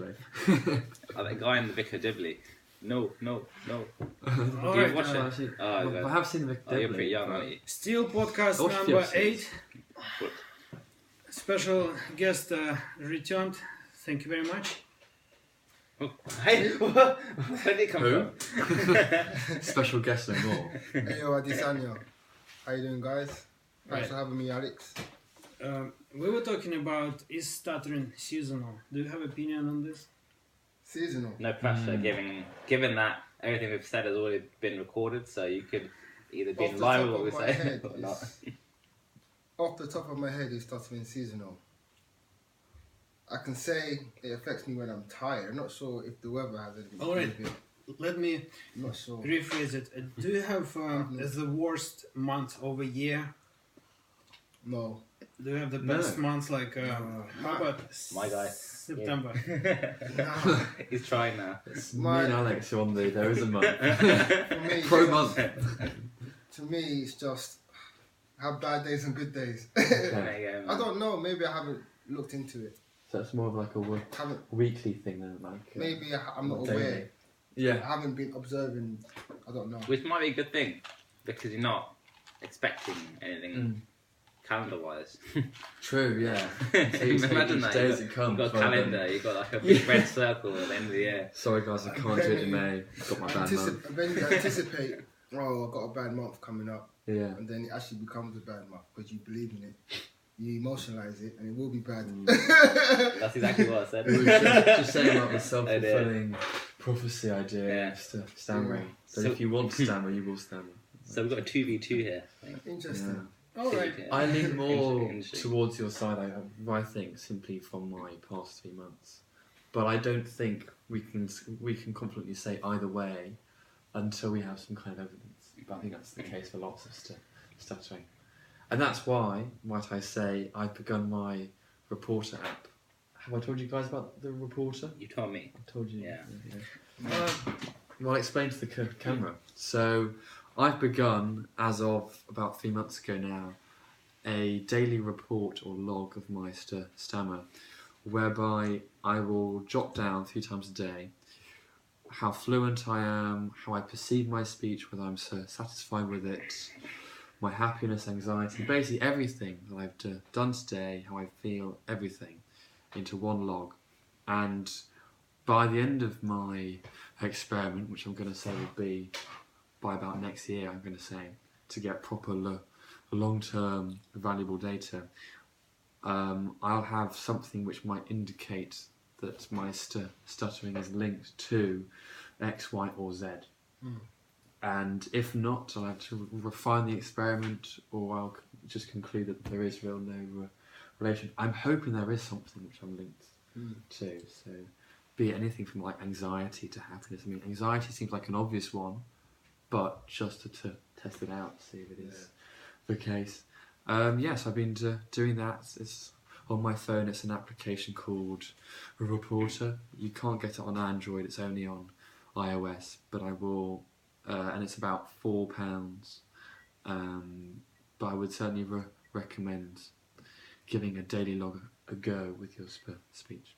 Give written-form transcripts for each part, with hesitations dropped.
The guy in the Vicar Dibley. No. Alright, watch it? I have seen the You're pretty young, aren't you? Steel podcast Watch the number episodes. 8. Special guest returned. Thank you very much. Oh, hey, where did it come from? Special guest and more. Ayo Adesanya. How you doing, guys? Thanks Right. for having me, Alex. We were talking about is stuttering seasonal. Do you have opinion on this? Seasonal. No pressure, given that everything we've said has already been recorded, so you could either be Off in the line top with what of we my say head or not. Off the top of my head, it's stuttering seasonal. I can say it affects me when I'm tired. I'm not sure if the weather has anything to do Alright. with it. Let me I'm not sure. rephrase it. Do you have the worst month of a year? No. Do you have the No. best months like how about My guy. September? Nah. He's trying now. It's My- me and Alex are on the there is a month. For me, Pro month. to me, it's just have bad days and good days. There you go, man. I don't know. Maybe I haven't looked into it. So it's more of like a Haven't. weekly thing than like. Maybe I'm not daily. aware. I Yeah. haven't been observing. I don't know. Which might be a good thing, because you're not expecting anything calendar-wise. True. Yeah. So you take Imagine each that. day You've as it comes. got a rather than- calendar, you've got like a big red circle at the end of the year. Sorry guys, I can't do it in May. Got my bad month. Then you anticipate. Oh, I've got a bad month coming up. Yeah. And then it actually becomes a bad month because you believe in it. You emotionalize it and it will be bad. That's exactly what I said. We were just saying about the self-fulfilling prophecy idea Yeah. of stammering. That So- if you want to stammer, you will stammer. So we've got a 2v2 here. I think. Interesting. Alright. Yeah. I lean more Interesting. towards your side, I think, simply from my past 3 months. But I don't think we can confidently say either way until we have some kind of evidence. But I think that's the case for lots of stuttering. And that's why, might I say, I've begun my Reporter app. Have I told you guys about the Reporter? You told me. I told you. Yeah. Well, I'll explain to the camera. So, I've begun, as of about 3 months ago now, a daily report or log of my stammer, whereby I will jot down 3 times a day how fluent I am, how I perceive my speech, whether I'm so satisfied with it, my happiness, anxiety, basically everything that I've done today, how I feel, everything, into one log. And by the end of my experiment, which I'm going to say will be by about next year, I'm going to say, to get proper long-term valuable data, I'll have something which might indicate that my stuttering is linked to X, Y or Z. And if not, I'll have to refine the experiment, or I'll just conclude that there is no relation. I'm hoping there is something which I'm linked to. So, be it anything from like anxiety to happiness. I mean, anxiety seems like an obvious one, but just to test it out, see if it is the case. Yes, I've been doing that. It's on my phone. It's an application called Reporter. You can't get it on Android. It's only on iOS. But I will. And it's about £4, but I would certainly recommend giving a daily log a go with your speech.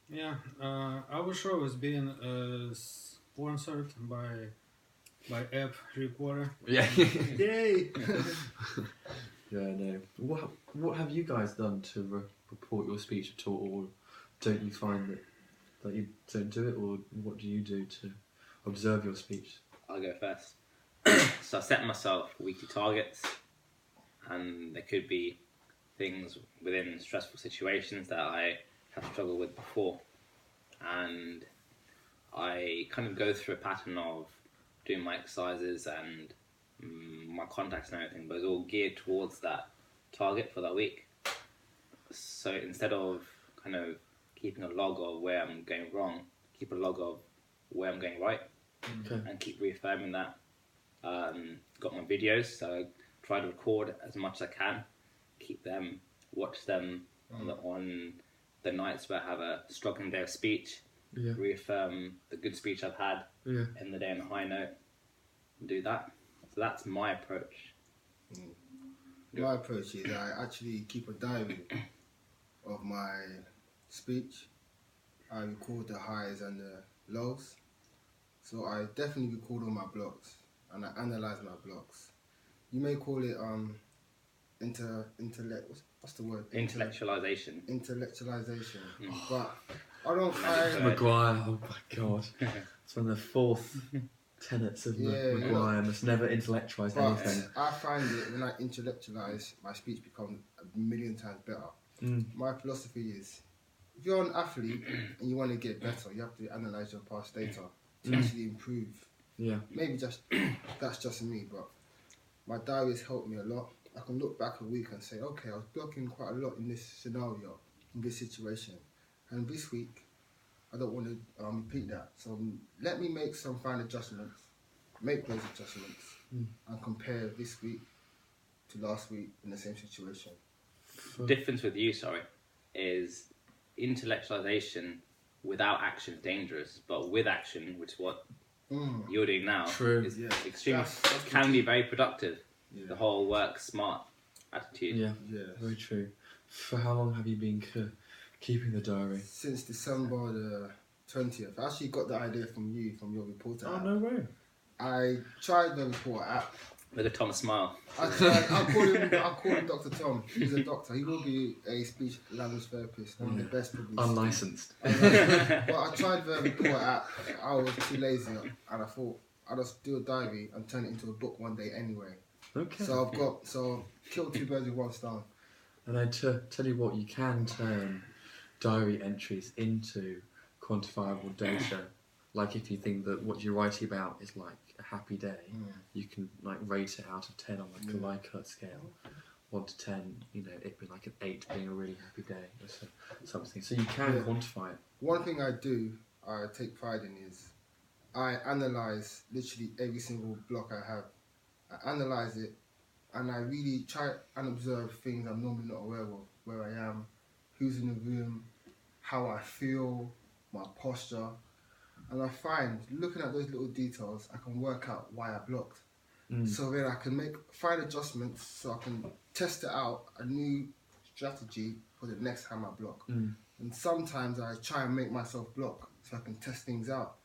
Yeah, our show is being sponsored by app Reporter. Yeah. Yay! Yeah, no. What have you guys done to report your speech at all, or don't you find that you don't do it, or what do you do to observe your speech? I'll go first. So I set myself weekly targets, and there could be things within stressful situations that I have struggled with before. And I kind of go through a pattern of doing my exercises and my contacts and everything, but it's all geared towards that target for that week. So instead of kind of keeping a log of where I'm going wrong, keep a log of where I'm going right. Okay. And keep reaffirming that. Got my videos, so I try to record as much as I can, keep them, watch them on the nights where I have a struggling day of speech, reaffirm the good speech I've had in the day on a high note, and do that. So that's my approach. My approach is I actually keep a diary of my speech. I record the highs and the lows. So I definitely record all my blocks and I analyze my blocks. You may call it intellect. What's the word? Intellectualization. Intellectualization. Mm. But I don't Magic find. word. Maguire, oh my god. It's one of the fourth tenets of Maguire. Must never intellectualise But anything. I find it when I intellectualize, my speech becomes a million times better. Mm. My philosophy is, if you're an athlete and you want to get better, you have to analyze your past data to actually improve. Yeah. Maybe that's just me, but my diary has helped me a lot. I can look back a week and say, okay, I was blocking quite a lot in this scenario, in this situation, and this week I don't want to repeat that. So let me make some fine adjustments, make those adjustments, and compare this week to last week in the same situation. The difference with you, is intellectualization without action is dangerous, but with action, which is what you're doing now, is extremely That's can be very productive. Yeah. The whole work smart attitude. Yeah, very true. For how long have you been keeping the diary? Since December the 20th. I actually got the idea from your reporter app. No way. I tried the reporter app. With a Tom smile. I call him Dr. Tom. He's a doctor. He will be a speech language therapist, one of the best probably. Unlicensed. But I tried the reporter app. I was too lazy, and I thought I'd just do a diary and turn it into a book one day anyway. Okay. So kill two birds with one stone. And I tell you what, you can turn diary entries into quantifiable data. Like if you think that what you're writing about is like a happy day, you can like rate it out of 10 on like a Likert scale. 1 to 10, it'd be like an 8 being a really happy day or something. So you can quantify it. One thing I take pride in is I analyze literally every single block I have. I analyze it and I really try and observe things I'm normally not aware of, where I am, who's in the room, how I feel, my posture. And I find, looking at those little details, I can work out why I blocked. So then I can make fine adjustments so I can test it out, a new strategy for the next time I block. And sometimes I try and make myself block so I can test things out.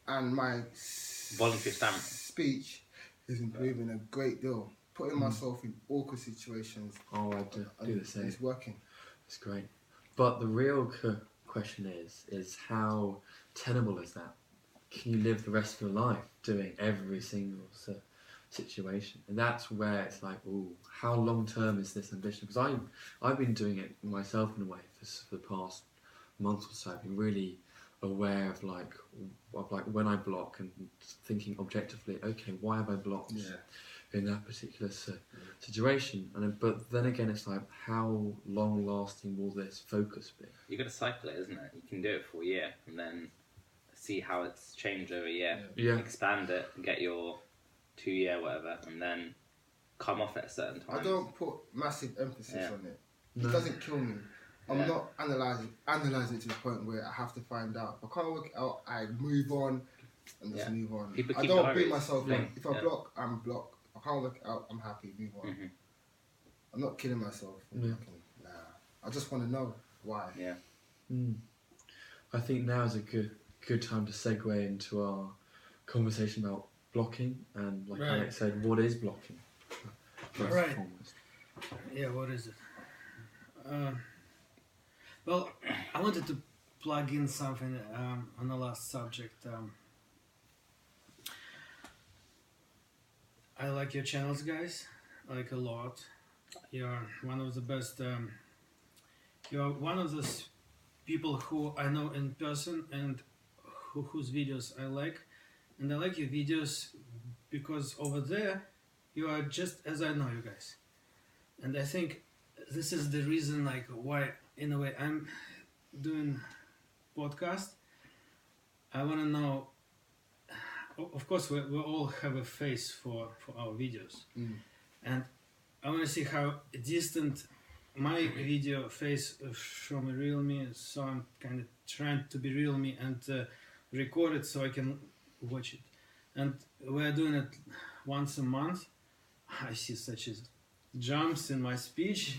And my Voluntary stammer. speech is improving a great deal. Putting myself in awkward situations. Oh, I do the same. It's working. It's great. But the real question is how tenable is that? Can you live the rest of your life doing every single situation? And that's where it's like, how long term is this ambition? Because I've been doing it myself in a way for the past month or so. I've been really aware of like when I block and thinking objectively, okay, why have I blocked in that particular situation? But then again, it's like, how long lasting will this focus be? You've got to cycle it, isn't it? You can do it for a year and then see how it's changed over a year. Yeah. Expand it, get your 2-year whatever, and then come off at a certain time. I don't put massive emphasis on it. No. It doesn't kill me. I'm not analysing it to the point where I have to find out. If I can't work it out, I move on and just move on. People I keep don't diaries. beat myself up. If I Yeah. block, I'm blocked. If I can't work it out, I'm happy, move on. I'm not killing myself. Nah. I just want to know why. Yeah. I think now is a good time to segue into our conversation about blocking and, like Alex said, what is blocking? First and foremost. Yeah, what is it? Well, I wanted to plug in something on the last subject. I like your channels, guys. I like a lot. You're one of the best. You're one of those people who I know in person and whose videos I like. And I like your videos because over there you are just as I know you guys. And I think this is the reason, like, why in a way I'm doing podcast. I want to know, of course we all have a face for our videos, and I want to see how distant my video face from a real me, so I'm kind of trying to be real me and record it so I can watch it. And we're doing it once a month. I see such as jumps in my speech,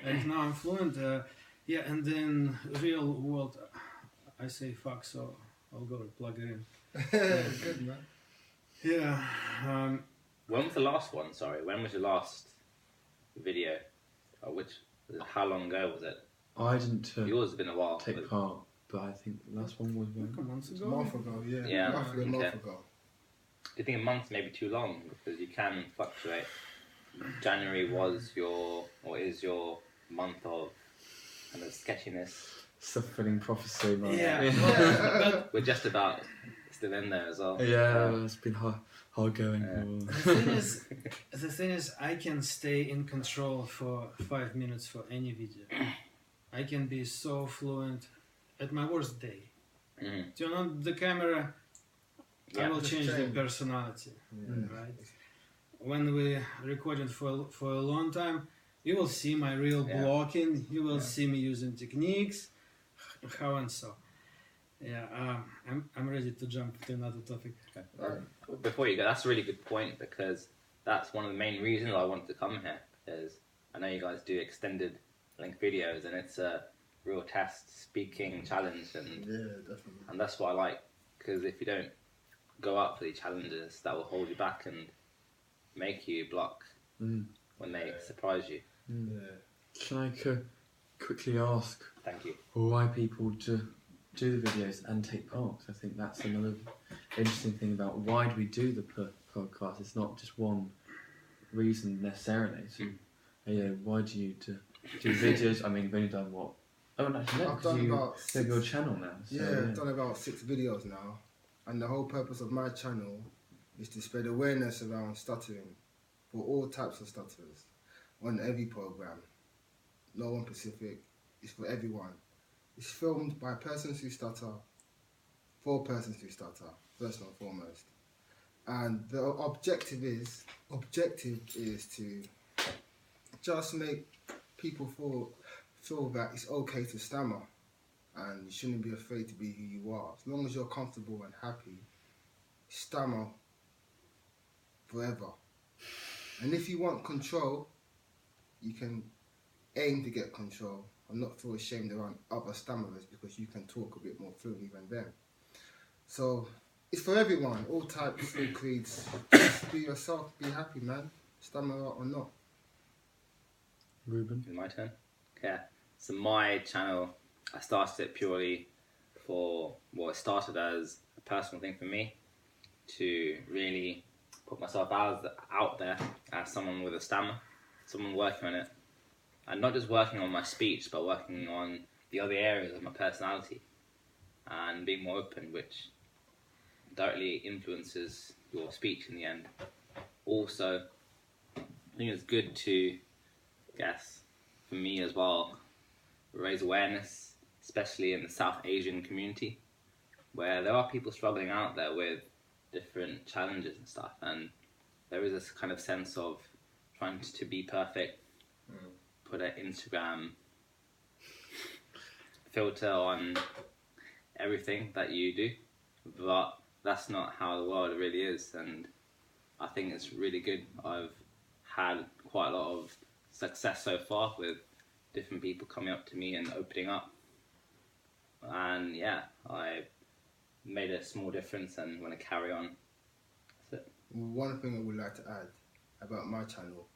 and now I'm fluent. And then real world, I say fuck, so I'll go and plug it in. Good, man. Yeah. When was the last one? Sorry, when was your last video? Or how long ago was it? I didn't Yours has been a while. take but- part, but I think the last one was A when? month A ago. month ago, yeah. Yeah, Roughly a month okay. ago. Do you think a month may be too long? Because you can fluctuate. January was is your month of kind of sketchiness. Self-fulfilling prophecy, man. Yeah. Yeah, We're just about still in there as well. it's been hard going. The thing is, I can stay in control for 5 minutes for any video. I can be so fluent at my worst day. Mhm. Turn on the camera, I Yeah. will Just change the change. personality. Mm. Right? When we recorded for a long time, you will see my real Yeah. blocking. You will Yeah. see me using techniques, how and so. Yeah, I'm ready to jump to another topic. Before you go, that's a really good point because that's one of the main reasons I wanted to come here. Because I know you guys do extended length videos, and it's a real test speaking challenge, and Definitely. that's what I like. Because if you don't go up for these challenges, that will hold you back and make you block when they surprise you. Can I quickly ask Thank you. why people do the videos and take part? I think that's another interesting thing about why do we do the podcast. It's not just one reason necessarily. So, why do you do videos? I mean, you've only done what? Oh, no, actually, no, I've 'cause done you about have your channel now. So, I've done about 6 videos now, and the whole purpose of my channel is to spread awareness around stuttering for all types of stutterers on every program. No one specific. It's for everyone. It's filmed by persons who stutter, for persons who stutter, first and foremost. And the objective is to just make people feel that it's okay to stammer, and you shouldn't be afraid to be who you are. As long as you're comfortable and happy, stammer forever. And if you want control, you can aim to get control and not feel ashamed around other stammerers because you can talk a bit more fluently than them. So it's for everyone, all types, all creeds. Just be yourself, be happy, man. Stammerer or not. Ruben? Is it my turn? Yeah. So my channel, I started it purely it started as a personal thing for me to really put myself out there as someone with a stammer, someone working on it. And not just working on my speech, but working on the other areas of my personality and being more open, which directly influences your speech in the end. Also, I think it's good to, for me as well, raise awareness, especially in the South Asian community, where there are people struggling out there with different challenges and stuff, and there is this kind of sense of trying to be perfect, put an Instagram filter on everything that you do, but that's not how the world really is, and I think it's really good. I've had quite a lot of success so far with different people coming up to me and opening up, and I made a small difference and want to carry on. That's it. One thing I would like to add about my channel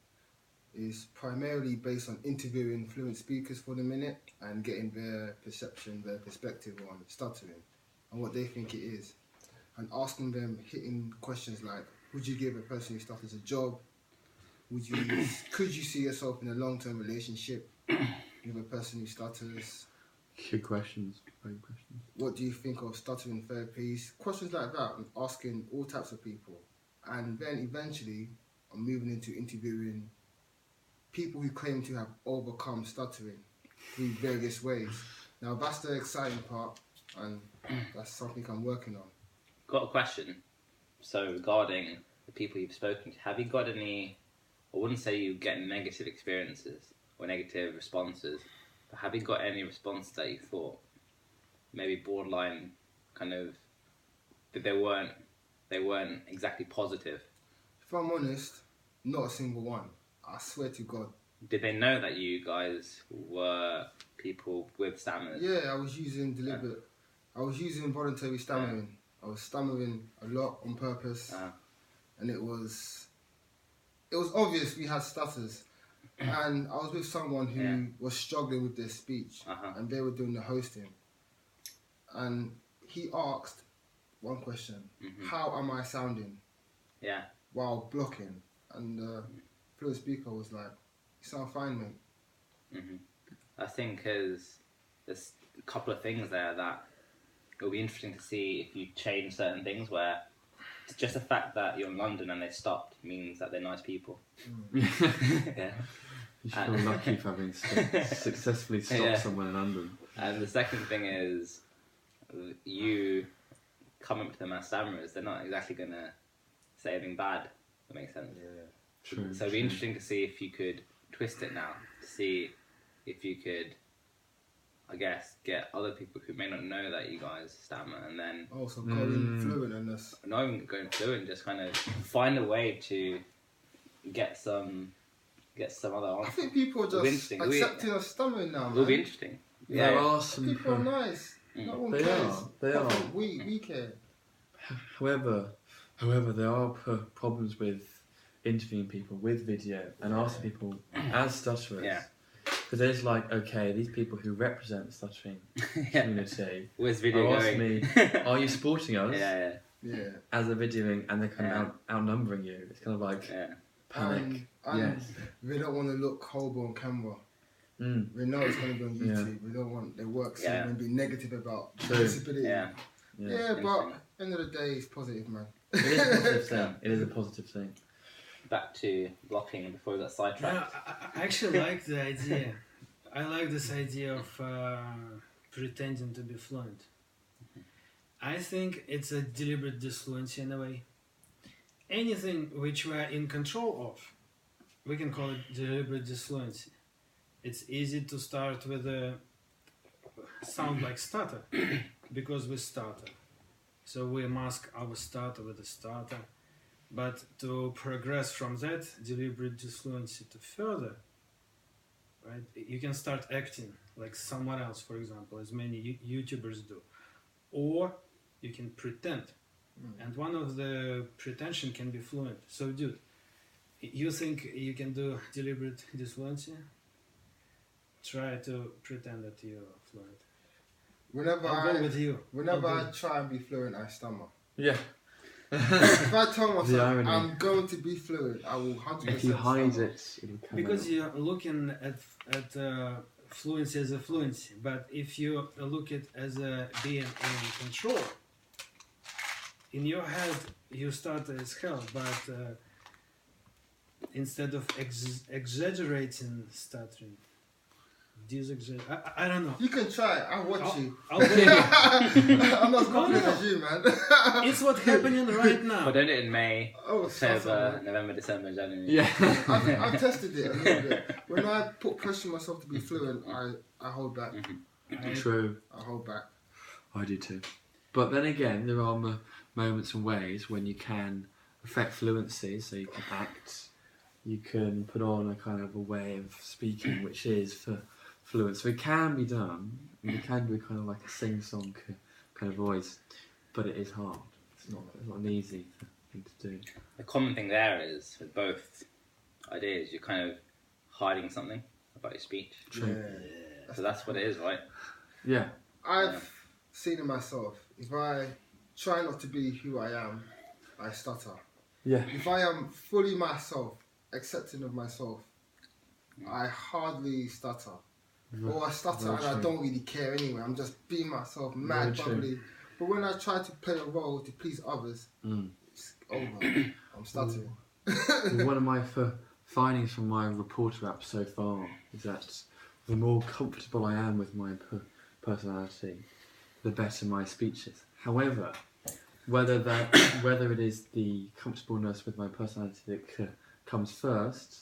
is primarily based on interviewing fluent speakers for the minute and getting their perception, their perspective on stuttering and what they think it is, and asking them hitting questions like, would you give a person who stutters a job? Could you see yourself in a long-term relationship with a person who stutters? Good questions. Very good questions. What do you think of stuttering therapies? Questions like that, and asking all types of people. And then eventually, I'm moving into interviewing people who claim to have overcome stuttering through various ways. Now that's the exciting part, and that's something I'm working on. Got a question. So regarding the people you've spoken to, have you got any, I wouldn't say you get negative experiences or negative responses, but have you got any responses that you thought maybe borderline kind of, that they weren't exactly positive? If I'm honest, not a single one. I swear to God. Did they know that you guys were people with stammers? Yeah, I was using deliberate I was using voluntary stammering. I was stammering a lot on purpose, and it was obvious we had stutters. And I was with someone who was struggling with their speech, and they were doing the hosting. And he asked one question: "How am I sounding?" Yeah. While blocking, and the fluent speaker was like, "You sound fine, mate." I think there's a couple of things there that it'll be interesting to see if you change certain things. Where just the fact that you're in London and they stopped means that they're nice people. Yeah. You should feel lucky for having successfully stopped someone in London. And the second thing is, you come up to them as stammerers, they're not exactly going to say anything bad. That makes sense. Yeah. True. So it'd be interesting to see if you could twist it now, to see if you could, I guess, get other people who may not know that you guys stammer, and then also going fluent in this. not even going fluent, just kind of find a way to get some other I answers. think people are just accepting of stammering now, man. It'll be interesting. There are some people are nice. No one They cares. are. They are. We care. However, there are problems with interviewing people with video and asking people as stutterers. Yeah. Because there's like, okay, these people who represent the stuttering community Where's video are asking going? me, are you supporting us? Yeah. As they're videoing and they're kind of outnumbering you. It's kind of like panic. And they don't want to look horrible on camera. We know it's going to be on YouTube. We don't want their work seen and be negative about disability. Yeah, but at the end of the day, it's positive, man. It is a positive thing. It is a positive thing. Back to blocking before we got sidetracked. No, I actually like the idea. I like this idea of pretending to be fluent. I think it's a deliberate disfluency in a way. Anything which we are in control of, we can call it deliberate disfluency. It's easy to start with a sound like stutter because we stutter. So we mask our stutter with a stutter. But to progress from that deliberate disfluency to further, right? You can start acting like someone else, for example, as many YouTubers do. Or you can pretend. And one of the pretension can be fluent. So, dude, you think you can do deliberate disfluency? Try to pretend that you're fluent. Whenever I try and be fluent, I stammer. Yeah. If I tell myself irony. I'm going to be fluent, I will 100% If you hide stammer. it'll come Because out. you're looking at fluency as a fluency, but if you look at as a being in control, in your head you start as hell, but instead of exaggerating stuttering, I don't know. You can try it. I'll watch you. I'll go with you. I'm not as confident as you, man. It's what's happening right now. But don't do it in May, Oh, October, November, December, January. Yeah. I've tested it a little bit. When I put pressure on myself to be fluent, I hold back. True. I hold back. I do too. But then again, there are moments and ways when you can affect fluency, so you can act, you can put on a kind of a way of speaking which is for fluent. So it can be done, and you can do kind of like a sing-song kind of voice, but it is hard. It's not an easy thing to do. The common thing there is, with both ideas, you're kind of hiding something about your speech. True. Yeah. So that's what it is, right? Yeah. I've seen it myself. If I try not to be who I am, I stutter. Yeah. If I am fully myself, accepting of myself, I hardly stutter. Or I stutter and I don't really care anyway. I'm just being myself, mad, bubbly. But when I try to play a role to please others, it's over. I'm stuttering. One of my findings from my reporter app so far is that the more comfortable I am with my personality, the better my speech is. However, whether it is the comfortableness with my personality that comes first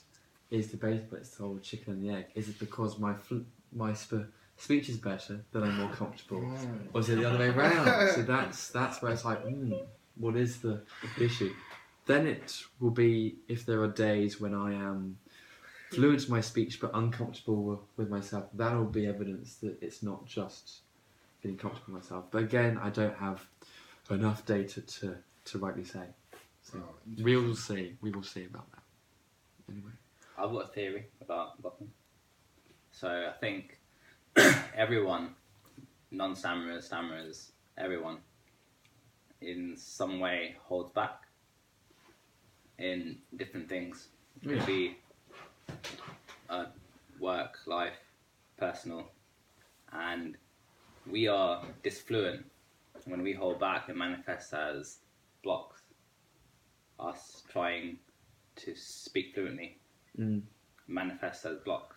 is debatable. It's the whole chicken and the egg. Is it because my speech is better that I'm more comfortable, or is it the other way around? So that's where it's like, what is the issue? Then it will be if there are days when I am fluent in my speech but uncomfortable with myself. That will be evidence that it's not just feeling comfortable with myself. But again, I don't have enough data to rightly say. So we will see. We will see about that. Anyway, I've got a theory about blocking. So I think everyone, non-stammerers, stammerers, everyone, in some way holds back in different things. It could be work, life, personal, and we are disfluent. When we hold back, it manifests as blocks. Us trying to speak fluently manifests as blocks.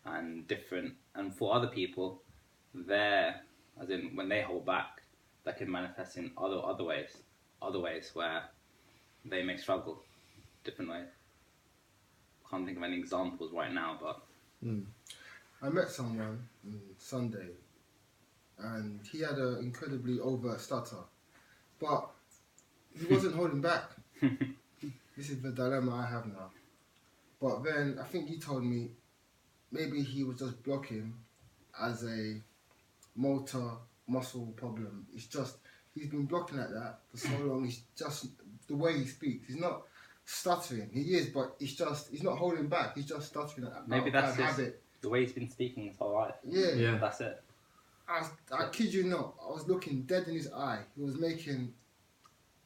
And different, and for other people, as in when they hold back, that can manifest in other ways where they may struggle, different ways. Can't think of any examples right now, but I met someone on Sunday, and he had an incredibly overt stutter, but he wasn't holding back. This is the dilemma I have now. But then I think he told me maybe he was just blocking as a motor muscle problem. It's just, he's been blocking like that for so long. It's just the way he speaks. He's not stuttering. He is, but it's just, he's not holding back. He's just stuttering like that. maybe that's habit. the way he's been speaking his whole life. Yeah. That's it. I kid you not, I was looking dead in his eye. He was making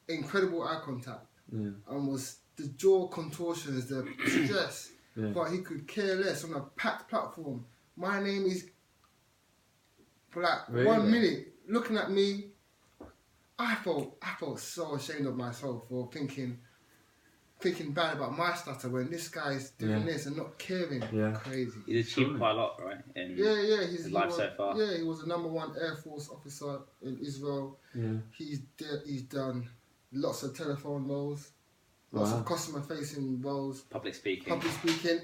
incredible eye contact. yeah, And was the jaw contortions, the stress. yeah. But he could care less on a packed platform. My name is, for like Really? 1 minute, looking at me. I felt so ashamed of myself for thinking bad about my stutter when this guy's doing Yeah. this and not caring. Yeah. Crazy. He's achieved Surely. quite a lot, right? In Yeah, his life so far. Yeah, he was the #1 Air Force officer in Israel. Yeah. He's done lots of telephone roles, lots Wow. of customer-facing roles, Public speaking.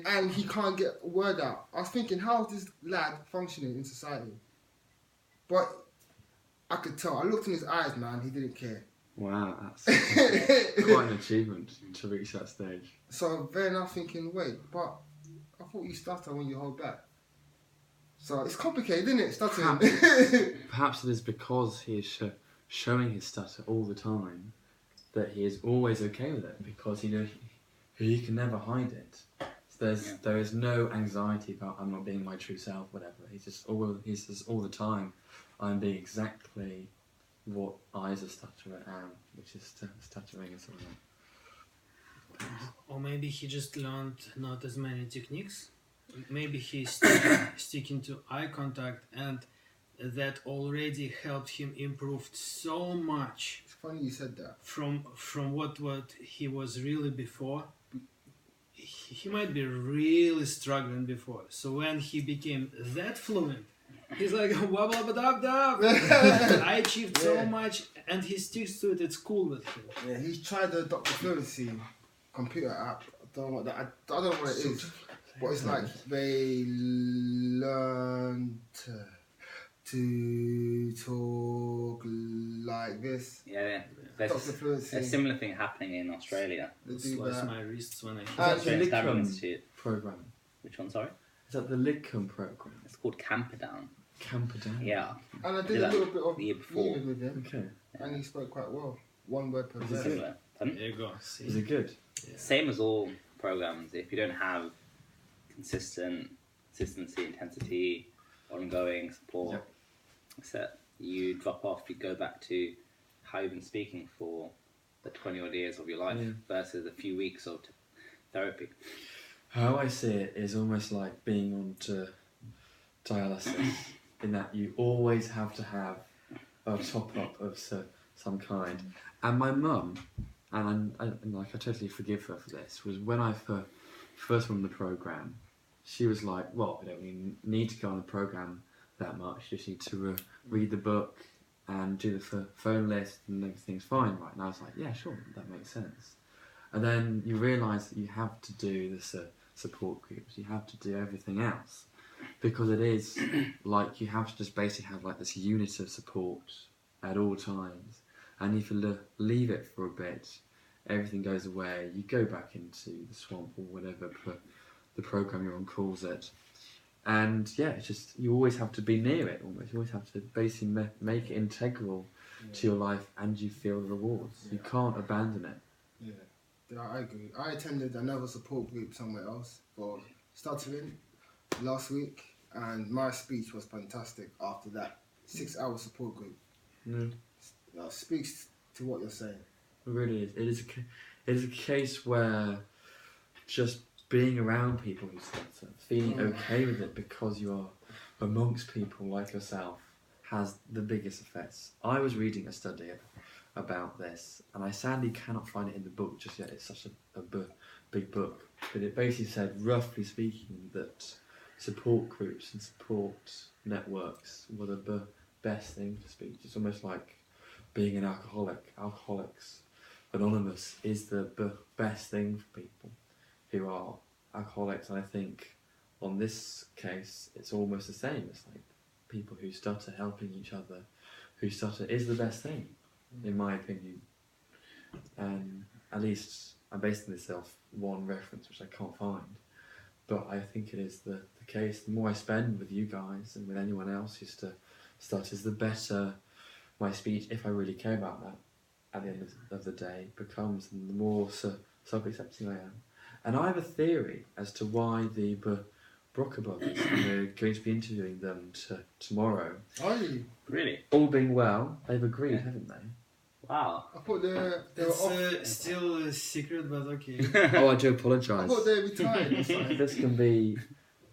and he can't get a word out. I was thinking, how is this lad functioning in society? But I could tell. I looked in his eyes, man. He didn't care. Wow, that's quite an achievement to reach that stage. So then I'm thinking, wait, but I thought you stutter when you hold back. So it's complicated, isn't it? Stuttering. Perhaps it is because he is showing his stutter all the time that he is always okay with it, because he can never hide it. So there is no anxiety about I'm not being my true self, whatever. He says all the time, I'm being exactly what I as a stutterer am, which is stuttering and something. Or maybe he just learned not as many techniques. Maybe he's sticking to eye contact, and that already helped him improve so much It's funny you said that. from what he was really before. He might be really struggling before. So when he became that fluent, he's like, wabba dab dab. I achieved so much, and he sticks to it. It's cool with him. Yeah, he's tried the Dr. Fluency computer app. I don't know what I don't know what it is, but it's like they learn to talk like this. Yeah, Dr. there's Fluency. a similar thing happening in Australia. They do Slice that. my wrists when I hear Uh, that. Australian Stammering Lidcombe Institute. program. Which one, sorry? Is that the Lidcombe program? It's called Camperdown. Camperdown. Yeah. And I did Did a that little bit of the year before. reading with him, Okay. and he spoke quite well. One word per Is it verse. good? Similar. Pardon? There you go. See? Is it good? Yeah. Same as all programs. If you don't have consistency, intensity, ongoing support, Yep. set, you drop off. You go back to how you've been speaking for the 20 odd years of your life Yeah. versus a few weeks of therapy. How I see it is almost like being on dialysis, in that you always have to have a top up of some kind. And my mum, and I totally forgive her for this, was when I first went on the program, she was like, "Well, we don't really need to go on the program that much. You just need to read the book and do the phone list, and everything's fine, right?" And I was like, "Yeah, sure, that makes sense." And then you realise that you have to do the support groups, you have to do everything else, because it is like you have to just basically have like this unit of support at all times. And if you leave it for a bit, everything goes away, you go back into the swamp or whatever the program you're on calls it, And yeah, it's just you always have to be near it. Almost, you always have to basically make it integral to your life, and you feel the rewards. You can't abandon it. Yeah, I agree. I attended another support group somewhere else for stuttering last week, and my speech was fantastic after that 6-hour support group. Speaks to what you're saying. It really is. It is a case where just being around people who stutter, feeling okay with it because you are amongst people like yourself, has the biggest effects. I was reading a study about this, and I sadly cannot find it in the book just yet. It's such a big book, but it basically said, roughly speaking, that support groups and support networks were the best thing to speak. It's almost like being an alcoholic. Alcoholics Anonymous is the best thing for people who are alcoholics, and I think on this case it's almost the same. It's like people who stutter helping each other who stutter is the best thing, in my opinion. And at least I'm basing this off one reference which I can't find, but I think it is the case. The more I spend with you guys and with anyone else who stutters, the better my speech, if I really care about that at the end of the day, becomes, and the more self-accepting I am. And I have a theory as to why the Brooker brothers, and we're going to be interviewing them tomorrow. Are you? Really? All being well, they've agreed, haven't they? Wow. I thought they were off. Still a secret, but okay. Oh, I do I apologise. thought they retired or something. This can be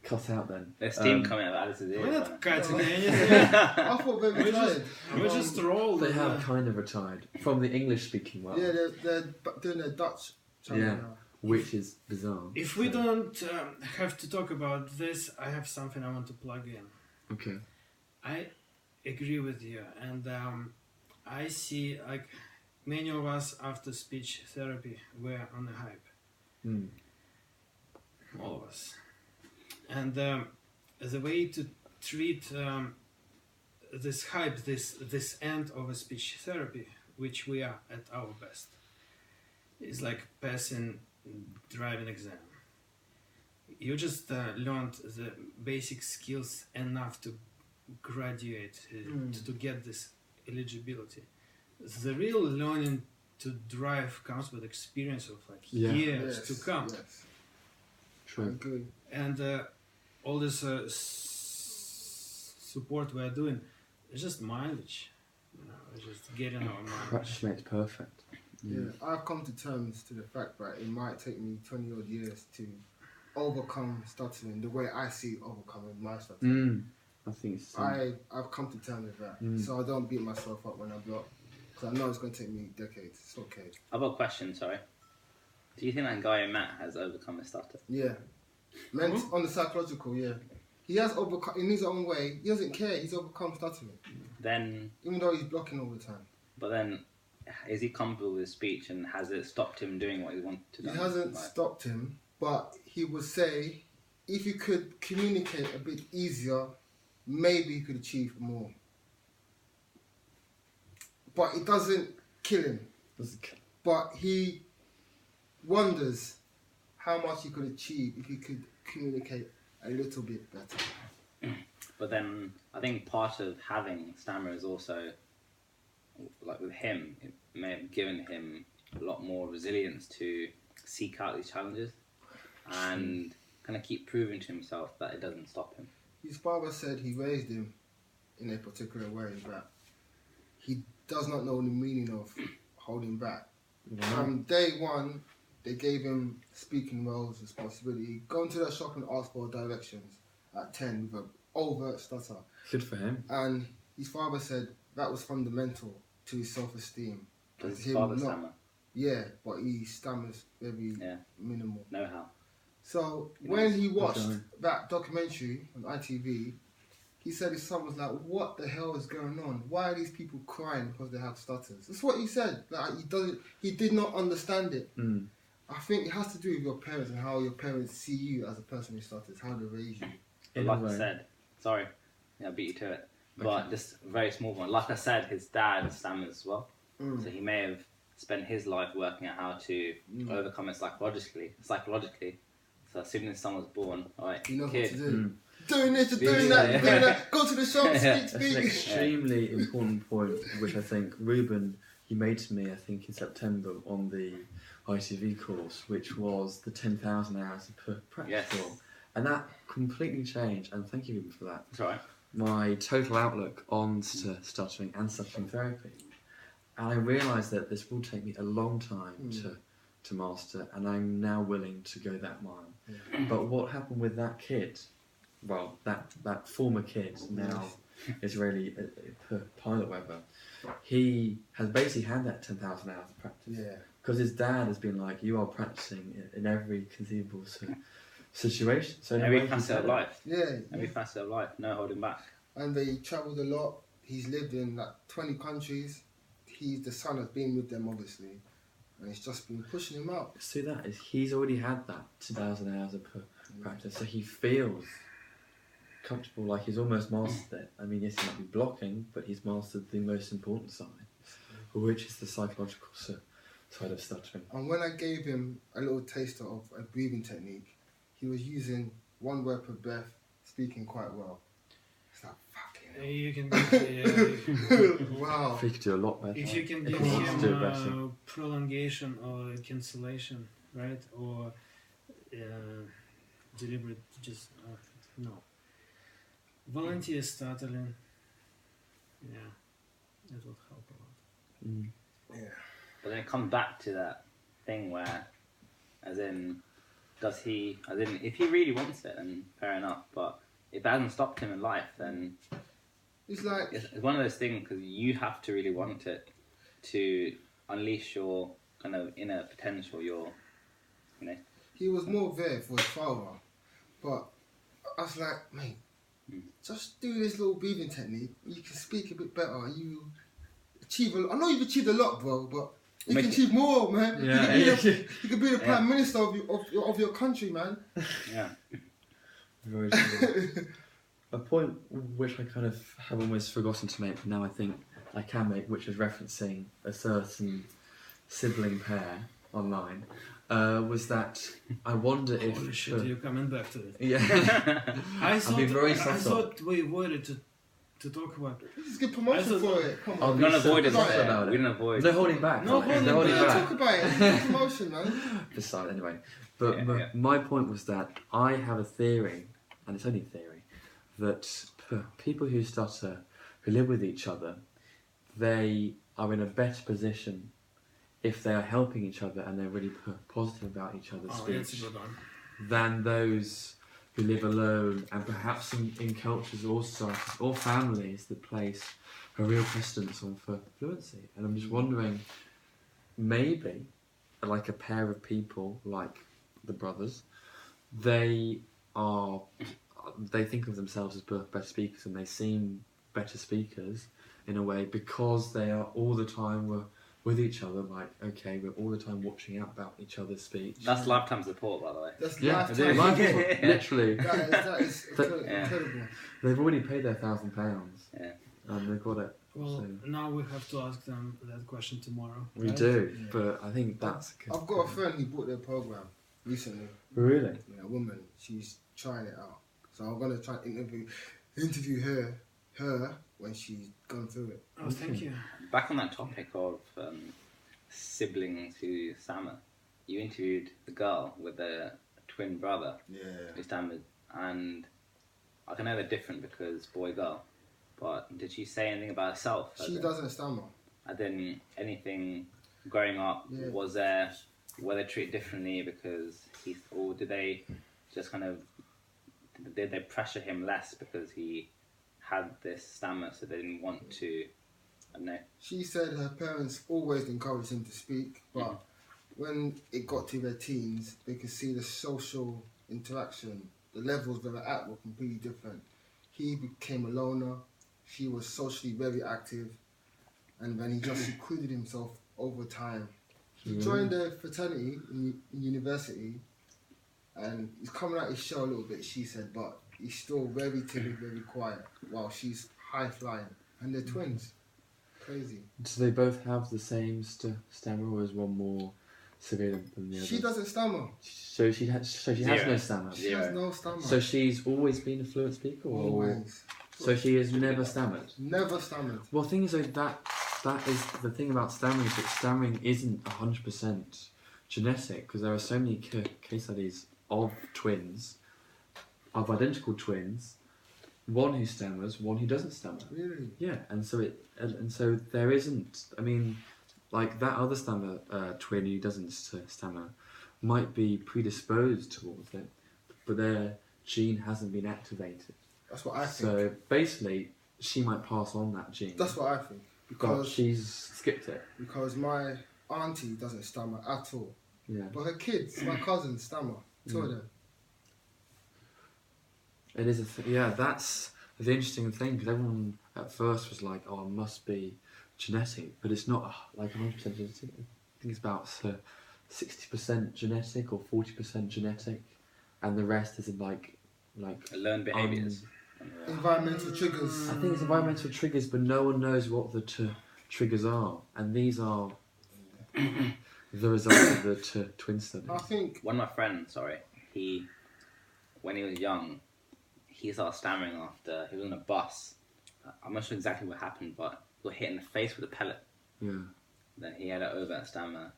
cut out then. There's steam coming out of Alice's We're ears. not cutting I anything. thought they retired. We just rolled. They have kind of retired from the English-speaking world, Yeah, they're doing their Dutch channel Yeah. now. which is bizarre. If we don't have to talk about this, I have something I want to plug in. Okay. I agree with you, and I see like many of us after speech therapy were on the hype. Mm. All of us. And the way to treat this hype, this end of a speech therapy, which we are at our best, is like passing driving exam. You just learned the basic skills enough to graduate, to get this eligibility. The real learning to drive comes with experience of like years to come. Yes. True. I agree. And all this support we're doing is just mileage. You know, it's just getting our mileage. Practice makes perfect. Yeah, I've come to terms to the fact that it might take me 20 odd years to overcome stuttering the way I see overcoming my stuttering. I think it's. I've come to terms with that, so I don't beat myself up when I block, because I know it's going to take me decades. It's okay. I've got a question, sorry. Do you think that guy Matt has overcome his stutter? Yeah, on the psychological, yeah, he has overcome in his own way. He doesn't care. He's overcome stuttering, Then, even though he's blocking all the time. but then, is he comfortable with his speech, and has it stopped him doing what he wanted to do? It hasn't stopped him, but he would say, if you could communicate a bit easier, maybe you could achieve more. But it doesn't kill him. But he wonders how much he could achieve if he could communicate a little bit better. But then, I think part of having stammer is also, like with him, it may have given him a lot more resilience to seek out these challenges and kind of keep proving to himself that it doesn't stop him. His father said he raised him in a particular way that he does not know the meaning of holding back. From day one, they gave him speaking roles, responsibility. Go into the shop and ask for directions at 10 with an overt stutter. Good for him. And his father said that was fundamental to his self-esteem. Does his father stammer? Yeah, but he stammers very minimal. Know how? So when he watched that documentary on ITV, he said his son was like, "What the hell is going on? Why are these people crying because they have stutters?" That's what he said. Like he did not understand it. I think it has to do with your parents and how your parents see you as a person who stutters, how they raise you. But like I said, sorry, I beat you to it. But just a very small one. Like I said, his dad stammers as well, so he may have spent his life working out how to overcome it psychologically. So as soon as son was born, all right, He knows kid, what to do. doing this, you're doing that, you're doing that. Go to the shop, That's an speak. extremely important point, which I think Ruben, you made to me, I think in September on the ITV course, which was the 10,000 hours per practice form. And that completely changed, and thank you Ruben for that. That's right. My total outlook on stuttering and stuttering therapy. And I realised that this will take me a long time to master, and I'm now willing to go that mile. Yeah. But what happened with that kid, well, that former kid, now Israeli pilot Weber, he has basically had that 10,000 hours of practice. Yeah. Because his dad has been like, you are practicing in every conceivable situation. So Every facet of life. Yeah. Every facet of life, no holding back. And they travelled a lot. He's lived in like 20 countries. The son has been with them, obviously. And it's just been pushing him out. So that is, he's already had that 2,000 hours of practice, so he feels comfortable, like he's almost mastered it. I mean, yes, he might be blocking, but he's mastered the most important side, which is the psychological side of stuttering. And when I gave him a little taster of a breathing technique, he was using one word per breath, speaking quite well. It's like, fucking You can give, wow. If he could do a lot better. if you can If give he wants to do it better. him prolongation or cancellation, right? Or deliberate, just no. Volunteer stuttering, yeah, that would help a lot. Mm. Yeah. But then it comes back to that thing where, as in, if he really wants it, then fair enough. But if it hasn't stopped him in life, then It's like it's one of those things, because you have to really want it to unleash your kind of inner potential, your, you know. he was more there for his father, but I was like, mate, just do this little breathing technique. You can speak a bit better. You achieve I know you've achieved a lot, bro, but you can achieve more, man. Yeah, you can be the prime minister of your country, man. Yeah. Very true. A point which I kind of have almost forgotten to make, now I think I can make, which is referencing a certain sibling pair online, was that I wonder if... Holy shit, you're coming back to it. Yeah. I thought we avoided to talk about it. This is good promotion for it. Come on. I'll We're gonna avoid it. subtle about We're gonna avoid. No holding back. No like, holding Yeah, back. talk about it. It's good promotion, man. Decide anyway. But Yeah. my point was that I have a theory, and it's only a theory, that people who stutter, who live with each other, they are in a better position if they are helping each other and they're really positive about each other's Oh, that's a speech, good one. than those who live alone and perhaps in cultures or societies or families that place a real precedence on for fluency. And I'm just wondering, maybe like a pair of people like the brothers, they think of themselves as better speakers, and they seem better speakers in a way because they are all the time with each other. Like, okay, we're all the time watching out about each other's speech. That's lifetime support, by the way. That's lifetime lifetime. literally. That is incredible. They've already paid their £1,000. Yeah. And they've got it. Well, So- now we have to ask them that question tomorrow. We right? do, Yeah. but I think that's good. I've got a friend who bought their program recently. Really? Yeah, a woman. She's trying it out. So I'm gonna try and interview her when she's gone through it. Oh, thank you. Back on that topic of siblings who stammer, you interviewed the girl with the twin brother Yeah. who stammered, and I can know they're different because boy girl, but did she say anything about herself? She doesn't stammer. And then anything growing up, Yeah. were they treated differently because or did they just kind of, did they pressure him less because he had this stammer, so they didn't want to, I don't know. She said her parents always encouraged him to speak, but when it got to their teens, they could see the social interaction, the levels they were at were completely different. He became a loner, she was socially very active, and then he just secluded himself over time. He joined a fraternity in university, and he's coming out his shell a little bit, she said, but he's still very timid, very quiet, while she's high flying. And they're twins. Crazy. Do they both have the same stammer, or is one more severe than the other. She doesn't stammer. So she has Zero. no stammer. She has no stammer. So she's always been a fluent speaker, or Always. so she has never stammered. Never stammered. Well, the thing is, though, that is the thing about stammering. Is that stammering isn't 100% genetic, because there are so many case studies of twins, of identical twins, one who stammers, one who doesn't stammer. Really? Yeah, and so there isn't. I mean, like that other twin who doesn't stammer might be predisposed towards it, but their gene hasn't been activated. That's what I think. So basically, she might pass on that gene. That's what I think. But Because she's skipped it. because my auntie doesn't stammer at all. Yeah. But her kids, my cousins, stammer. Two of them. It is yeah, that's the interesting thing, because everyone at first was like, oh, it must be genetic, but it's not like 100% genetic. I think it's about 60% genetic or 40% genetic, and the rest is like Learned behaviours. Environmental triggers. I think it's environmental triggers, but no one knows what the triggers are, and these are the result of the twin studies. I think One of my friends, when he was young, he started stammering after he was on a bus. I'm not sure exactly what happened, but he got hit in the face with a pellet. Yeah. Then he had an overt stammer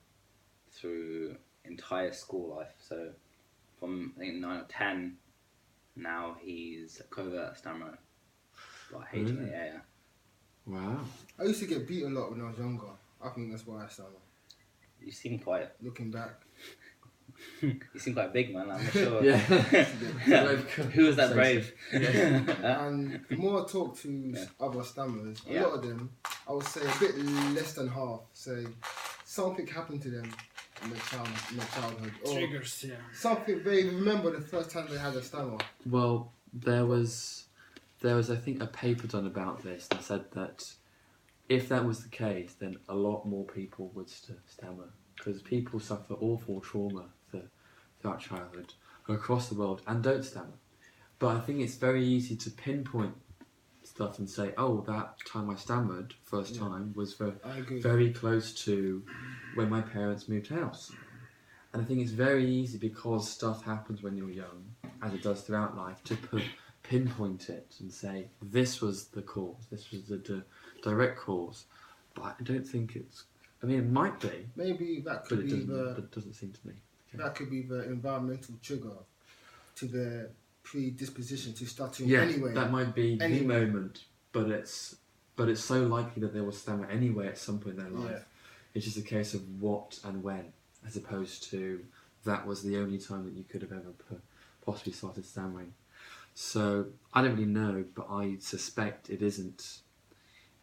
through entire school life. So from I think 9 or 10, now he's a covert stammerer. But I hate Really? it, yeah. Wow. I used to get beat a lot when I was younger. I think that's why I stammer. You seem quite Looking back. big, man. I'm not sure. Yeah. Who was that brave? And the more I talk to other stammers, a lot of them, I would say a bit less than half, say something happened to them in their childhood. Or Triggers, yeah. something they remember the first time they had a stammer. Well, there was I think a paper done about this that said that if that was the case, then a lot more people would stammer, because people suffer awful trauma throughout childhood across the world and don't stammer. But I think it's very easy to pinpoint stuff and say, oh, that time I stammered first time was very close to when my parents moved house. And I think it's very easy, because stuff happens when you're young, as it does throughout life, to pinpoint it and say, this was the cause, this was the direct cause. But I don't think it's... I mean, it might be. Maybe that But could it be doesn't seem to me. that could be the environmental trigger to their predisposition to stuttering Yeah, anyway. that might be the Anyway. moment, but it's so likely that they will stammer anyway at some point in their life. Yeah. It's just a case of what and when, as opposed to that was the only time that you could have ever possibly started stammering. So I don't really know, but I suspect it isn't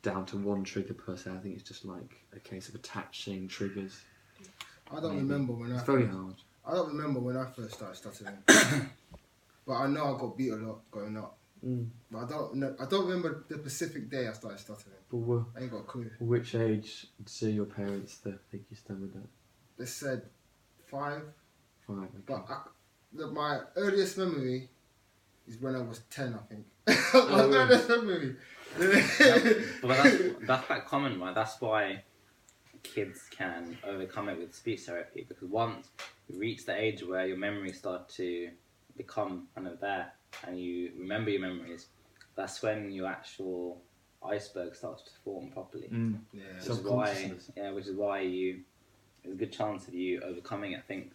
down to one trigger per se. I think it's just like a case of attaching triggers. I don't remember when It's very hard. I don't remember when I first started stuttering. But I know I got beat a lot growing up. But I don't remember the specific day I started stuttering. But I ain't got a clue. which age do your parents think you stammered at? They said 5. 5. Okay. But my earliest memory is when I was 10, I think. Oh, my earliest memory. But that's quite common, right? That's why kids can overcome it with speech therapy, because once you reach the age where your memories start to become kind of there and you remember your memories, that's when your actual iceberg starts to form properly. Yeah. Which is why there's a good chance of you overcoming it. I think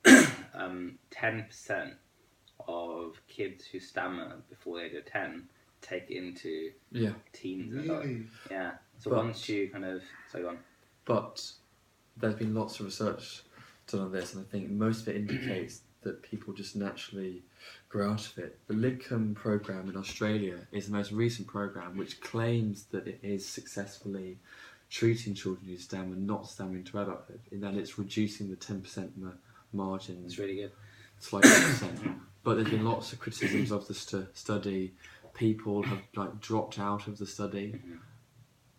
10% of kids who stammer before the age of 10 take it into teens. Really? Yeah. So But- once you kind of... So go on. But there's been lots of research done on this, and I think most of it indicates that people just naturally grow out of it. The LIDCOM program in Australia is the most recent program which claims that it is successfully treating children who stammer, not stammering to adulthood, in that it's reducing the 10% margin. It's really good. It's like 10%. But there's been lots of criticisms of the study. People have dropped out of the study.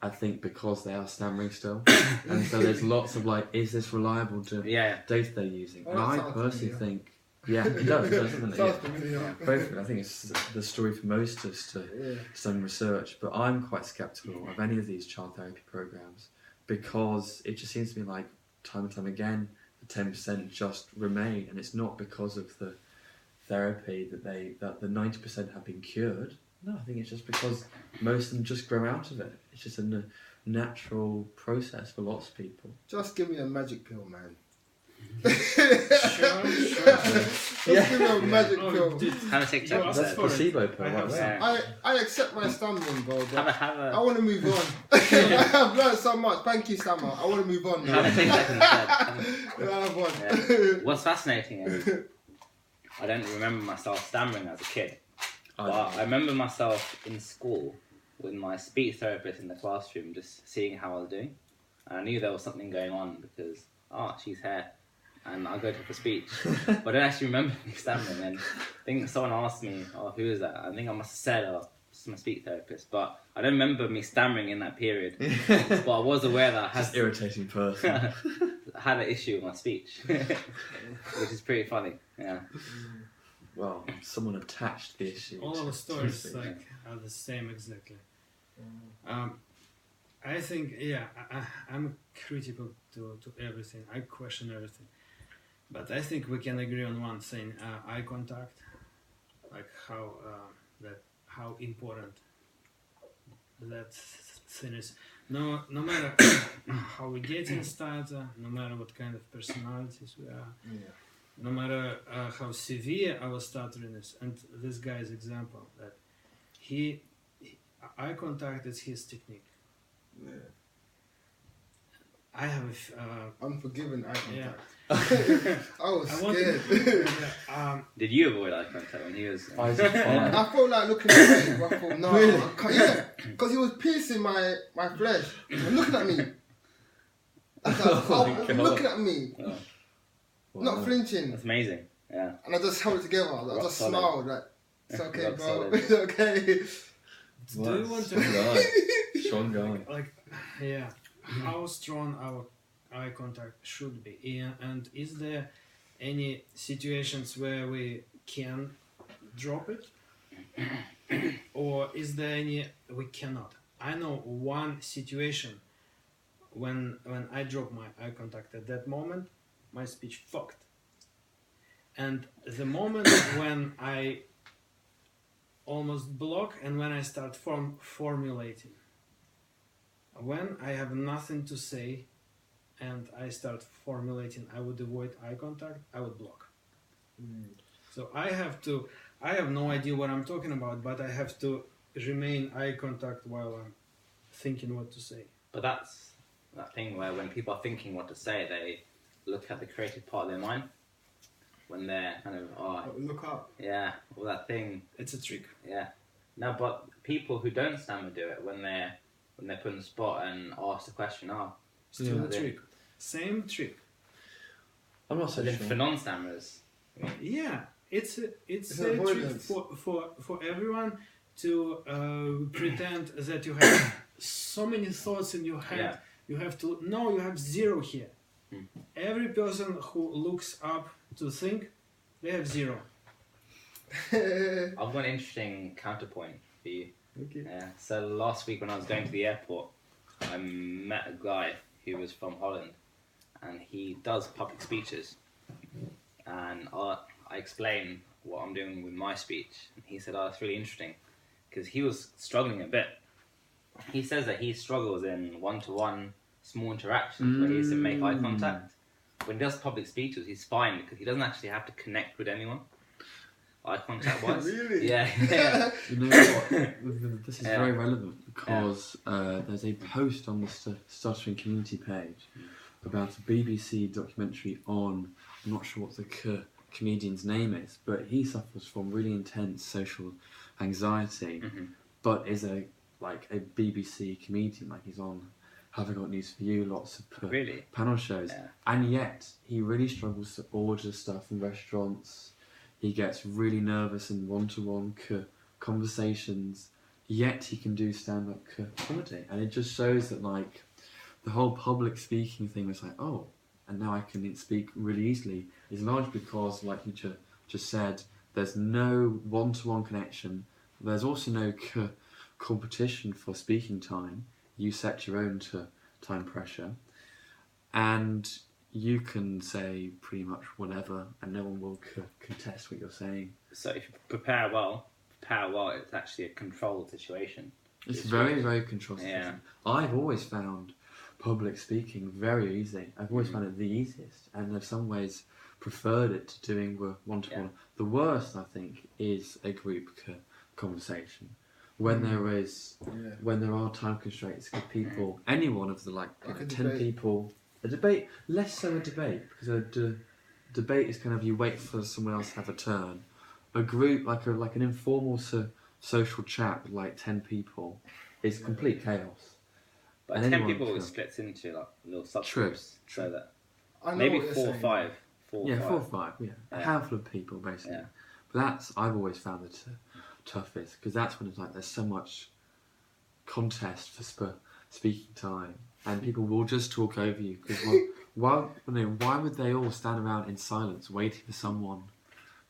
I think because they are stammering still, and so there's lots of is this reliable data they're using? Oh, and that I sounds personally familiar. think, it does, doesn't it? Sounds familiar. Both. I think it's the story for most of us to some research, but I'm quite sceptical of any of these child therapy programs, because it just seems to me like time and time again the 10% just remain, and it's not because of the therapy that the 90% have been cured. No, I think it's just because most of them just grow out of it. It's just a natural process for lots of people. Just give me a magic pill, man. Sure. Just give me a magic pill. Have a TikTok. That's placebo pill, I have right? I accept my stammering, bro. But Have I a want to move on. I've learned so much. Thank you, Stammer. I want to move on now. have a TikTok instead. I have one. Yeah. What's fascinating is I don't remember myself stammering as a kid. But I remember myself in school with my speech therapist in the classroom, just seeing how I was doing. And I knew there was something going on because, she's here. And I'll go to for speech. But I don't actually remember me stammering. And I think someone asked me, who is that? I think I must have said, this is my speech therapist. But I don't remember me stammering in that period. But I was aware that I had, irritating person. had an issue with my speech. Which is pretty funny. Yeah. Well, someone attached the issue. All to of the stories speech. are the same exactly. I think I'm critical to everything. I question everything, but I think we can agree on one thing: eye contact, like how important that thing is. No matter how we getting started, no matter what kind of personalities we are. Yeah. No matter how severe our stuttering is, and this guy's example that eye contact is his technique. Yeah. I have Unforgiving eye yeah. contact. I was scared. Did you avoid eye contact when he was... Eyes are fine. I felt like looking at him. I thought, no. Really? Yeah, because he was piercing my flesh and looking at me. I was like, God. looking at me, Oh, not Wow. flinching. that's amazing. Yeah. And I just held it together. I Rock just solid. smiled like, it's okay, Rock bro. solid. It's okay. Do you want Strong to guy. Strong guy. like how strong our eye contact should be? Yeah, and is there any situations where we can drop it, or is there any we cannot? I know one situation when I drop my eye contact at that moment, my speech fucked. And the moment when I almost block and when I start formulating, when I have nothing to say and I start formulating, I would avoid eye contact, I would block. So I have no idea what I'm talking about, but I have to remain eye contact while I'm thinking what to say. But that's that thing where when people are thinking what to say, they look at the creative part of their mind. When they're kind of, Look up. yeah, all that thing, It's a trick. yeah. No, but people who don't stammer do it when they're put in the spot and asked the question, Still Yeah. a trick. Same trick. I'm not so then sure. for non-stammers, Yeah, it's a It's trick avoidance. for everyone to pretend that you have so many thoughts in your head. yeah, You have to no, you have zero here. Hmm. Every person who looks up to think, they have zero. I've got an interesting counterpoint for you. Okay. Yeah. So last week when I was going to the airport, I met a guy who was from Holland, and he does public speeches. And I explained what I'm doing with my speech, and he said, "Oh, it's really interesting," because he was struggling a bit. He says that he struggles in one-to-one small interactions where he has to make eye contact. When he does public speeches, he's fine because he doesn't actually have to connect with anyone. Eye contact wise. Really? Yeah. Yeah. You know what? This is Yeah. very relevant because there's a post on the Stuttering community page about a BBC documentary on, I'm not sure what the comedian's name is, but he suffers from really intense social anxiety, but is a BBC comedian, like he's on Have I Got News For You, lots of Really? panel shows, Yeah. and yet he really struggles to order stuff from restaurants. He gets really nervous in one-to-one conversations, yet he can do stand-up comedy. And it just shows that, like, the whole public speaking thing was like, oh, and now I can speak really easily, is largely because, like you just said, there's no one-to-one connection. There's also no competition for speaking time. You set your own time pressure. And you can say pretty much whatever, and no one will contest what you're saying. So if you prepare well, it's actually a controlled situation. It's very, very controlled. Yeah. I've always found public speaking very easy. I've always found it the easiest, and in some ways preferred it to doing one-to-one. Yeah. The worst, I think, is a group conversation. When when there are time constraints with people, any one of the like 10 debate. people, a debate, less so a debate, because a debate is kind of you wait for someone else to have a turn. A group, like an informal social chat with like 10 people, is complete chaos. But And 10 anyone people can- splits into like little True. subgroups, so that I know maybe what you're 4 or saying. 5. 4 Yeah, or 4 or 5. 5, yeah. A Yeah. handful of people, basically. Yeah. But I've always found the toughest, because that's when it's like there's so much contest for speaking time, and people will just talk over you. Because why would they all stand around in silence waiting for someone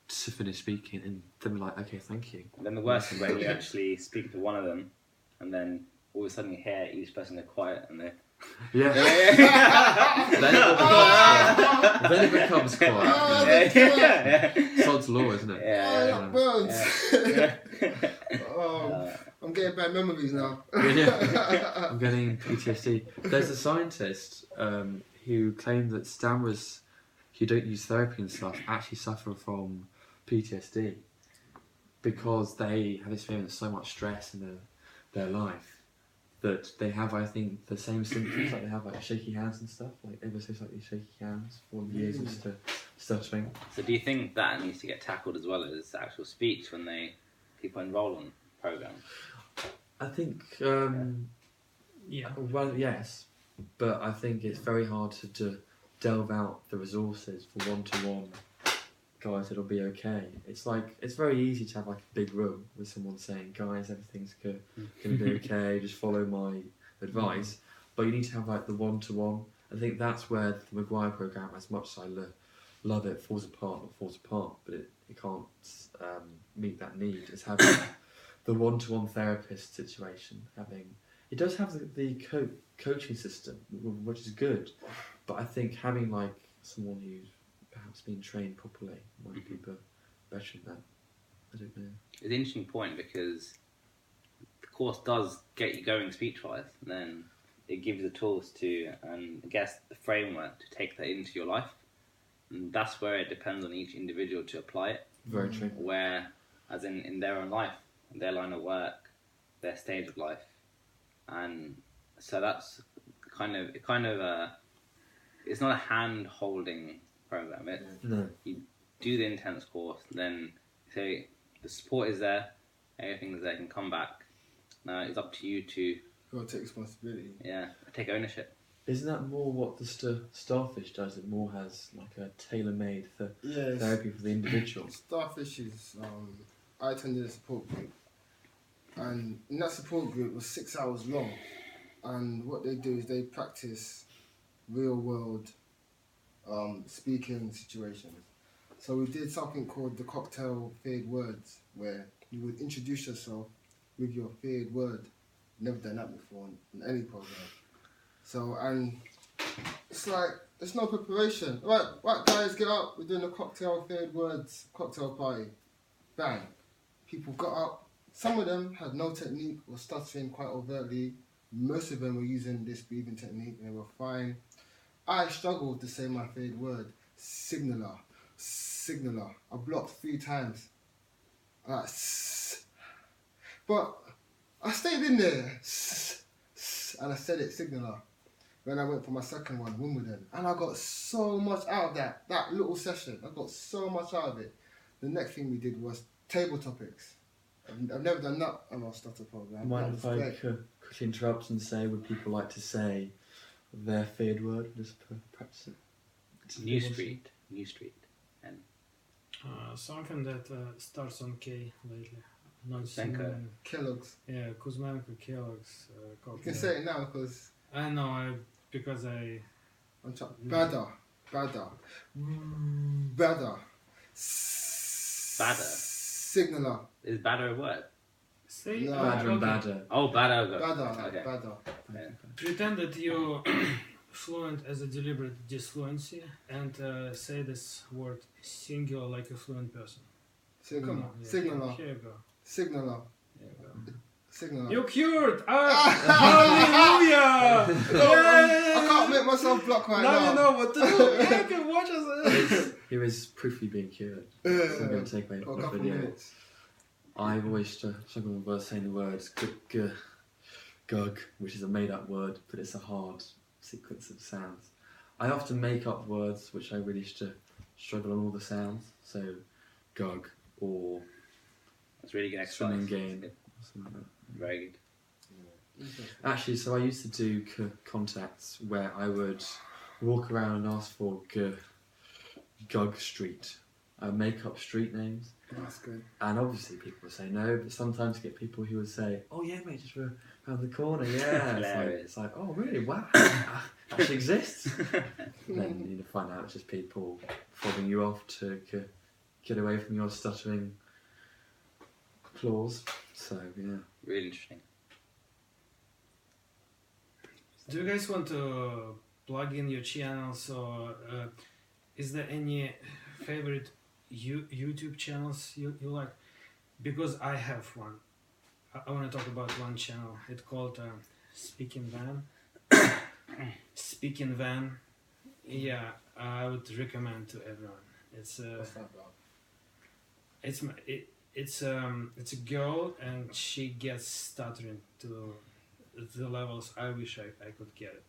to finish speaking and then be like, okay, thank you? And then the worst is when you actually speak to one of them, and then all of a sudden you hear each person go quiet, and they Yeah. then it becomes quiet. Oh, yeah. Sod's law, isn't it? Yeah. Burns. Oh, I'm getting bad memories now. Yeah. I'm getting PTSD. There's a scientist who claimed that stammerers who don't use therapy and stuff actually suffer from PTSD because they have experienced so much stress in their life that they have, I think, the same symptoms, like they have like shaky hands and stuff, like ever so slightly shaky hands for years of stuttering. So do you think that needs to get tackled as well as actual speech when people enroll on programs? I think, Yeah. well, yes, but I think it's very hard to delve out the resources for one-to-one guys that'll be okay. It's very easy to have like a big room with someone saying, guys, everything's gonna be okay, just follow my advice. But you need to have like the one-to-one. I think that's where the Maguire program, as much as I love it, falls apart, but it can't meet that need. It's having the one-to-one therapist situation. It does have the coaching system, which is good, but I think having like someone who's perhaps been trained properly might be better than that. I don't know. It's an interesting point because the course does get you going speech-wise, and then it gives you the tools to, and I guess the framework to take that into your life. And that's where it depends on each individual to apply it. Very true. Where, as in their own life, their line of work, their stage of life, and so that's it's not a hand-holding program. No. You do the intense course, then say the support is there, everything's there, can come back. Now it's up to you to Gotta take responsibility. take ownership. Isn't that more what the Starfish does? It more has like a tailor-made Yes. therapy for the individual. Starfish is, I attended a support group, and in that support group it was 6 hours long, and what they do is they practice real world speaking situations. So we did something called the cocktail feared words, where you would introduce yourself with your feared word. Never done that before in any program. So, and it's like, there's no preparation. Right guys, get up. We're doing a cocktail feared words cocktail party. Bang. People got up. Some of them had no technique, were stuttering quite overtly. Most of them were using this breathing technique and they were fine. I struggled to say my feared word. Signaler. I blocked 3 times. But I stayed in there. And I said it, signaler. Then I went for my second one, Wimbledon. And I got so much out of that little session. I got so much out of it. The next thing we did was table topics. I've never done that on our starter program. Mind That if was I great. quickly interrupt and say, would people like to say their feared word? Just practice it. New Street. And Something that starts on K lately. Not Senko. Kellogg's. Yeah, Kuzmenko, Kellogg's. You can say it now because I know, because I. I'm trying. Badder. Badder. Signaler. Is badder a word? Say No. Badder and okay. badder. Oh, badder. Badder. Okay. Badder. Yeah. Pretend that you fluent as a deliberate disfluency, and say this word singular like a fluent person. Come Signaler. on, yeah, Signaler. Here you go. Signaler. Here you go. Signaler. You cured! Hallelujah! I can't make myself block right now now. you know what to do. Yeah, you can watch us. He was proofly being cured. I'm going to take away For a the couple video. minutes. I've always struggled with saying the words gug, which is a made-up word, but it's a hard sequence of sounds. I often make up words which I really struggle on all the sounds. So, gug or That's really good swimming exercise. game. Or something like that. Very good. Actually, so I used to do contacts where I would walk around and ask for Gug Street. I would make up street names. That's good. And obviously people would say no, but sometimes you get people who would say, oh yeah mate, just around the corner, yeah. it's like, oh really, wow, actually exists. Then you find out it's just people fobbing you off to get away from your stuttering claws. So yeah. Really interesting. Do you guys want to plug in your channels, or is there any favorite YouTube channels you like? Because I have one. I want to talk about one channel. It's called Speaking Van. Speaking Van. Yeah, I would recommend to everyone. It's What's that about? it's a girl, and she gets stuttering to the levels I wish I could get it.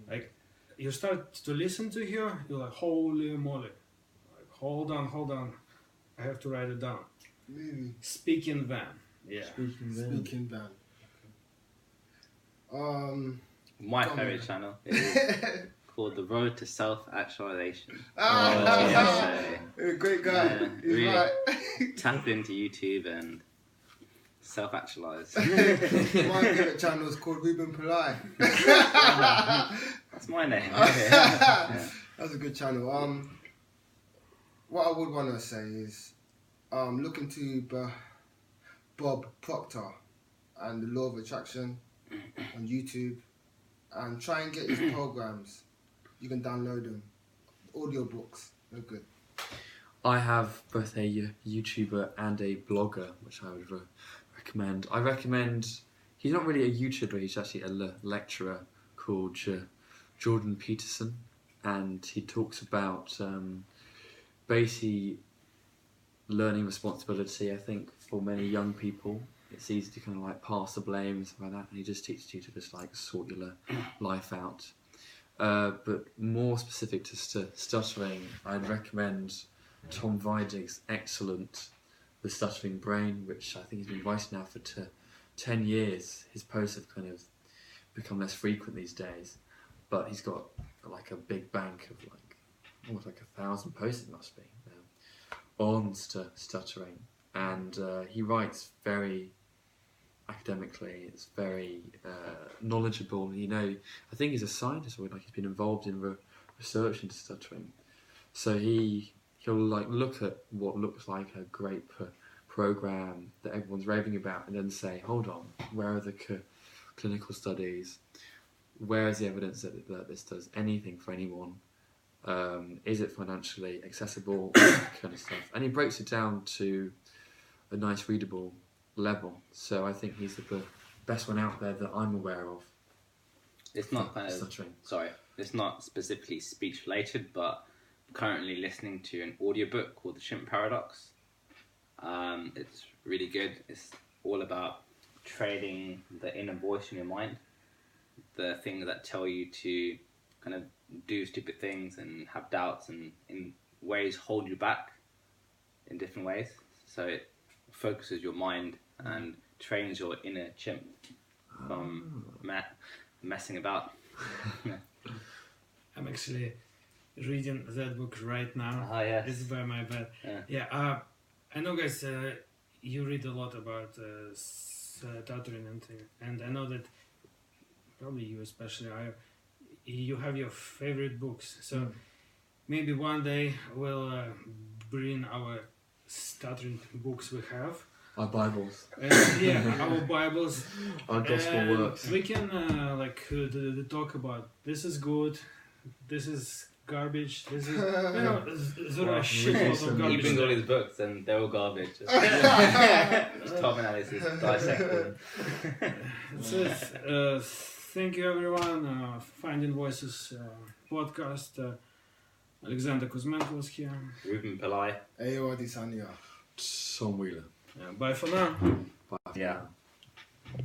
Like, you start to listen to her, you're like, holy moly. Like, hold on, I have to write it down. Really? Speaking Van. Yeah. Speaking Van. My Go on, favourite man. channel is called The Road to Self-Actualization. Great guy. Yeah, He's really. right. Tap into YouTube and self-actualize. My favourite channel is called Ruban Pillai. That's my name. Yeah. That's a good channel. What I would want to say is, look into Bob Proctor and the Law of Attraction on YouTube, and try and get his programs. You can download them. Audiobooks, they're good. I have both a YouTuber and a blogger, which I would recommend. I recommend, he's not really a YouTuber, he's actually a lecturer called Jordan Peterson, and he talks about basically learning responsibility. I think for many young people, it's easy to kind of like pass the blame and stuff like that, and he just teaches you to just like sort your life out. But more specific to stuttering, I'd recommend Tom Weidig's excellent The Stuttering Brain, which I think he's been writing now for 10 years. His posts have kind of become less frequent these days, but he's got like a big bank of like almost like 1,000 posts, it must be now, on stuttering, and he writes very academically. It's very knowledgeable. I think he's a scientist, or like he's been involved in research into stuttering. So he'll like look at what looks like a great program that everyone's raving about, and then say, hold on, where are the clinical studies? Where is the evidence that this does anything for anyone? Is it financially accessible? That kind of stuff. And he breaks it down to a nice readable level. So I think he's the best one out there that I'm aware of. It's not kind of stuttering. Sorry, it's not specifically speech related, but I'm currently listening to an audiobook called The Chimp Paradox. It's really good. It's all about training the inner voice in your mind, the things that tell you to kind of do stupid things and have doubts and in ways hold you back in different ways. So it focuses your mind and trains your inner chimp from messing about. I'm actually reading that book right now. Ah, yes. It's by my bed. Yeah. I know, guys, you read a lot about stuttering and things, and I know that probably you especially, you have your favorite books. So maybe one day we'll bring our stuttering books we have Our Bibles. Yeah, our Bibles. Our gospel And works. we can talk about this is good, this is garbage, this is there are Well, a shitload of some- He garbage. brings all there. his books and they're all garbage. Just top analysis, dissecting. Thank you everyone. Finding Voices podcast. Alexander Kuzmenko was here. Ruban Pillai. Ayo Adesanya. Tom Wheeler. Bye for now. Bye. Yeah. Now.